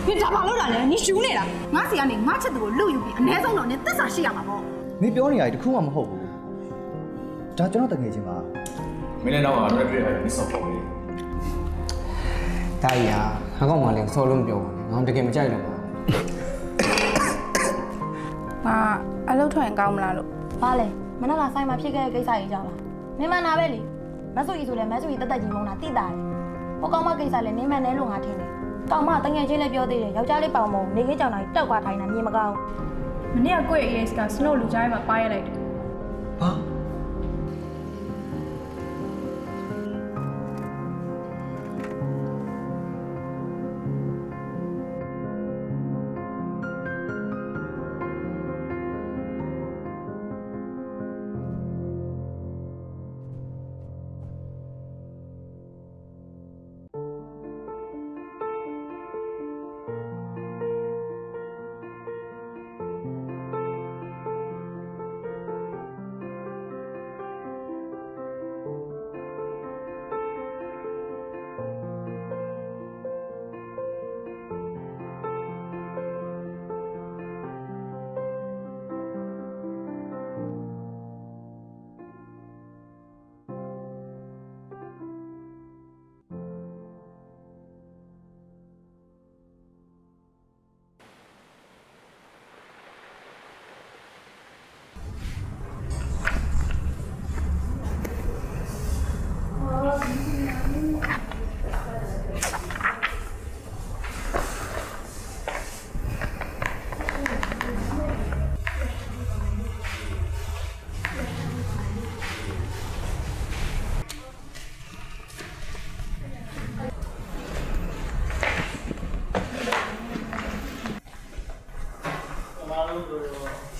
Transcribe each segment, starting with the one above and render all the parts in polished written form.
你咋把路来了？你修你了？我是让你我吃多路有比，那种人你得啥事呀嘛不？你表你係酷啊唔好ဘူး，咋做到等佢啫嘛？明天我這邊你收貨嘅。大姨啊，我講話你收လုံး表，我哋嘅唔制咯嘛。我အလုပ်ထွက်ရင်ကောင်းမလားလို့။ဘာလဲ။မနက်ကဆိုင်မှာဖြစ်ခဲ့တဲ့ကိစ္စကြီးကြောင့်လား။မင်းမနာပဲလေ။မဆူကြီးဆိုလဲမဆူကြီးတက်တက်ကြီးမုန်းတာတိတာတယ်။ဟိုကောင်မကိစ္စလဲနင်းမနဲလို့ငါထင်တယ်။ကောင်မတငယ်ချင်းလည်းပြောသေးတယ်။ယောက်ျားလေးပေါင်မုံနေခင်းကြောင်တိုင်းတောက်ခွာထိုင်တာမြင်မကောင်း။မနေ့ကကိုယ့်ရဲ့ AS က Snow လူကြားထဲမှာပါရလိုက်တယ်။ဟာ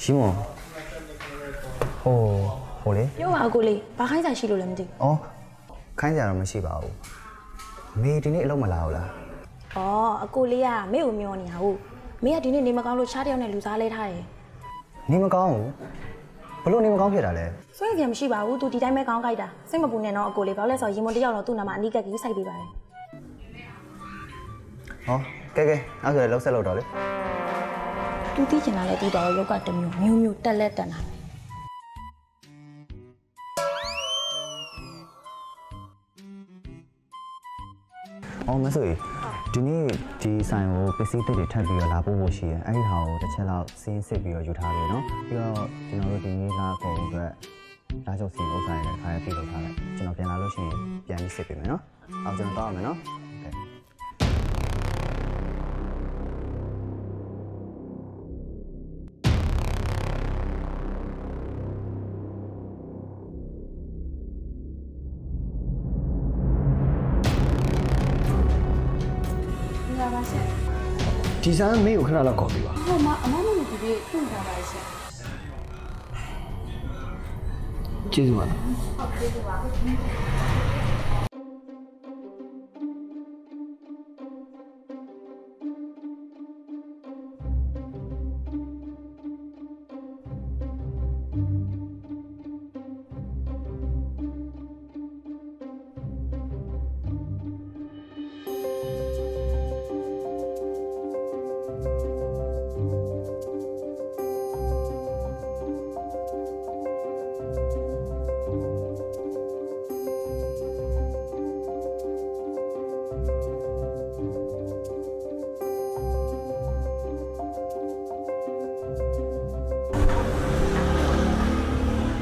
ရှိမို့ဟိုလေ ။ပြောပါအကိုလေး။ဘာခိုင်းဆိုင်ရှိလို့လဲမသိဘူး အော်ခိုင်းကြတော့မရှိပါဘူးမေဒီနေ့အလုပ်မလာဘူးလား ။အော်အကိုလေးကမေကိုမျောနေတာဟုတ်။မေကဒီနေ့နေမကောင်းလို့ရှားတယောက်နဲ့လူစားလဲထားတယ် နေမကောင်းဘူးဘလို့နေမကောင်းဖြစ်တာလဲ ။စွန့်ရပြန်မရှိပါဘူး။ तू ဒီတိုင်းပဲကောင်းကြိုက်တာ။စိတ်မပူနဲ့တော့အကိုလေးဘာလို့လဲဆိုရင်မတယောက်တော့သူ့နာမှာအနီးကပ်ကြီးစိုက်ပေးပါလေ ဟောကဲအဲ့ဆိုလည်းလှုပ်ဆက်လို့တော့လေ ။ तू သိချင်တာလဲသိတော့ရုပ်ကတစ်မျိုးမျိုးတက်လက်တက်တာ အော်မဆိုးဒီနေ့ဒီဆိုင်ကိုပစ္စည်းတွေထပ်ပြီးတော့လာပို့ဖို့ရှိရင်အဲ့ဒီဟာကိုတစ်ချက်လောက်စင်းစစ်ပြီးတော့ယူထားပြီနော်ပြီးတော့ကျွန်တော်တို့ဒီနေ့လာကုန်အတွက်လာချုပ်စီဥစ္စာတွေလည်းခါရပြလုပ်ထားလိုက်ကျွန်တော်ပြန်လာလို့ရှိရင်ပြန်ပြီးစစ်ပေးမယ်နော်အော်ကျွန်တော်တောင်းရမယ်နော်ဒီစားမေးကိုခဏလောက်ခေါ်ပြီးပါ ဟိုမှာအမမလို့ဒီနေ့ဖွင့်ထားပါရှင် ကျေးဇူးပါ ဟုတ်ကဲ့ပါ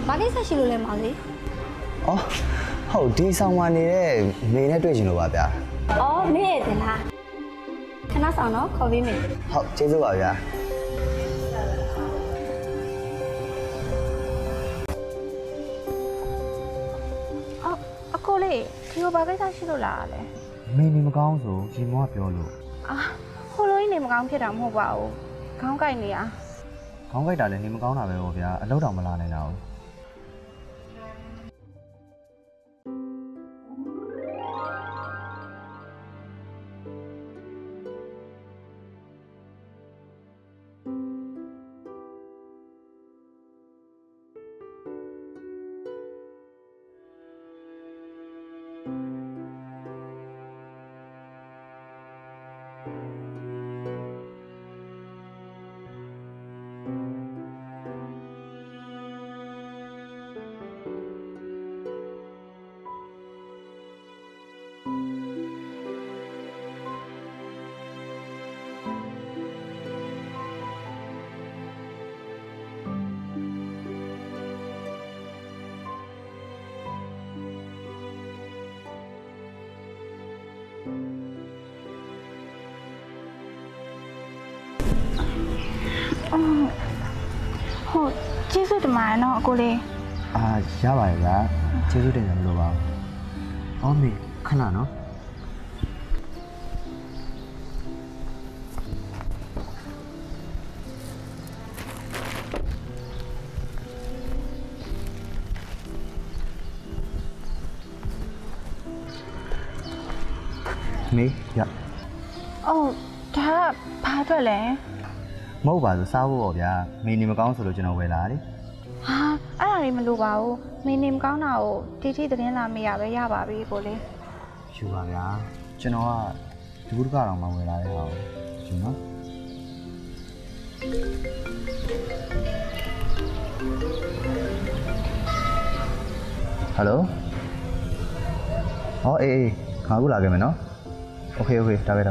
ဘာကိစ္စရှိလို့လဲမောင်လေး အော်ဟုတ်ဒီဆောင်မှာနေတဲ့မေနဲ့တွေ့ချင်လို့ပါဗျာ ။အော်မေရဲ့တင်လား။ခဏဆောင်တော့ခေါ်ပေးမယ် ဟုတ်ကျေးဇူးပါဗျာ ။အော်အကိုလေးဒီဘာကိစ္စရှိလို့လာလဲ မေနေမကောင်းဆိုဒီမောကပြောလို့ ။အာဟိုလိုကြီးနေမကောင်းဖြစ်တာမဟုတ်ပါဘူး။ခေါင်းကိုက်နေရ ခေါင်းကိုက်တာလည်းနေမကောင်းတာပဲပေါ့ဗျာအလုပ်တောင်မလာနိုင်တာဘူး ဟုတ်ကျေးဇူးတင်ပါတယ်နော်အကိုလေး ရပါတယ်ဗျာကျေးဇူးတင်တယ်မလို့ပါဘူးမေခဏနော်မေရအော်ဒါကဘာအတွက်လဲ မဟုတ်ပါဘူးစားဖို့ပေါ့ဗျာမေနေမကောင်းဆိုလို့ကျွန်တော်ဝယ်လာတယ်ဟာအဲ့ဒါလေးမလိုပါဘူးမင်းနေမကောင်းတာကိုတီတီသတင်းလာမေးရပဲရပါပြီကိုလေး ယူပါဗျာကျွန်တော်ကဒီကုတကတော့မှဝယ်လာတဲ့ဟာကိုယူနော်ဟယ်လိုဟောအေးခါကူလာခဲ့မယ်နော်โอเคဒါပဲ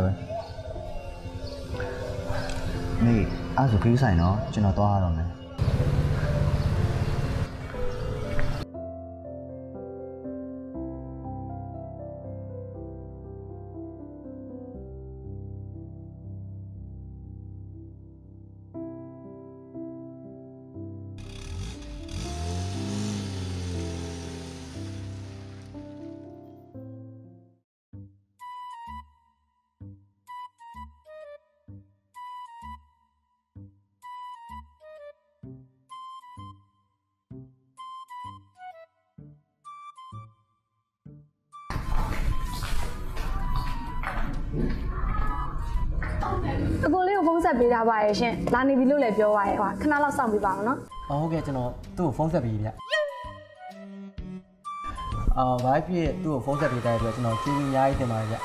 မေအဲ့ဆိုခရီးဆိုင်နော်ကျွန်တော်သွားရတော့မယ်အကိုလေးကိုဖုန်းဆက်ပေးထားပါရဲ့ရှင်လာနေပြီလို့လည်းပြောပါရဲ့ဟိုခဏလောက်စောင့်ပေးပါအောင်နော် ဟုတ်ကဲ့ကျွန်တော်သူ့ကိုဖုန်းဆက်ပေးဗျဘာဖြစ်သူ့ကိုဖုန်းဆက်ပေးတဲ့အတွက်ကျွန်တော်ကျေးဇူးအများကြီးတင်ပါတယ်ဗျ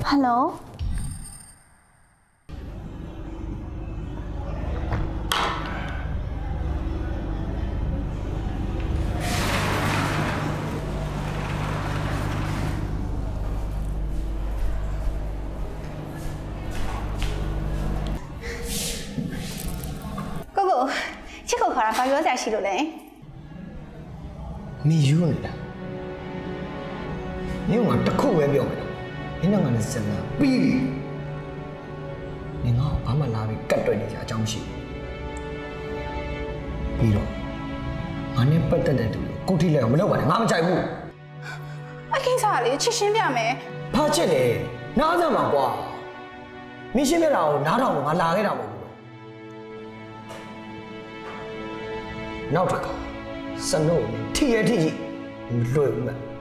ဟယ်လိုကိုကိုချစ်ကိုခေါ်တာဘာပြောစရာရှိလို့လဲ မင်းယူနေတာမင်းကတခုပဲပြောမယ်နော်မင်းကလည်းစမ်းတာပြီးပြီမင်းကဘာမှလာပြီးကတ်တွက်နေကြအကြောင်းရှိပြီးတော့ငါနဲ့ပတ်သက်တဲ့သူကိုထိလဲအောင်မလုပ်ပါနဲ့ငါမကြိုက်ဘူးအကိစ္စကလေချစ်ရှင်းပြမယ် ဘာချစ်လဲနားစမ်းပါကွာမင်းရှင်းပြတာကိုနားထောင်လို့ငါလာခဲ့တာမဟုတ်ဘူးနောက်တစ်ခါစနို့ထိရထိကြီးမလွယ်ဘူး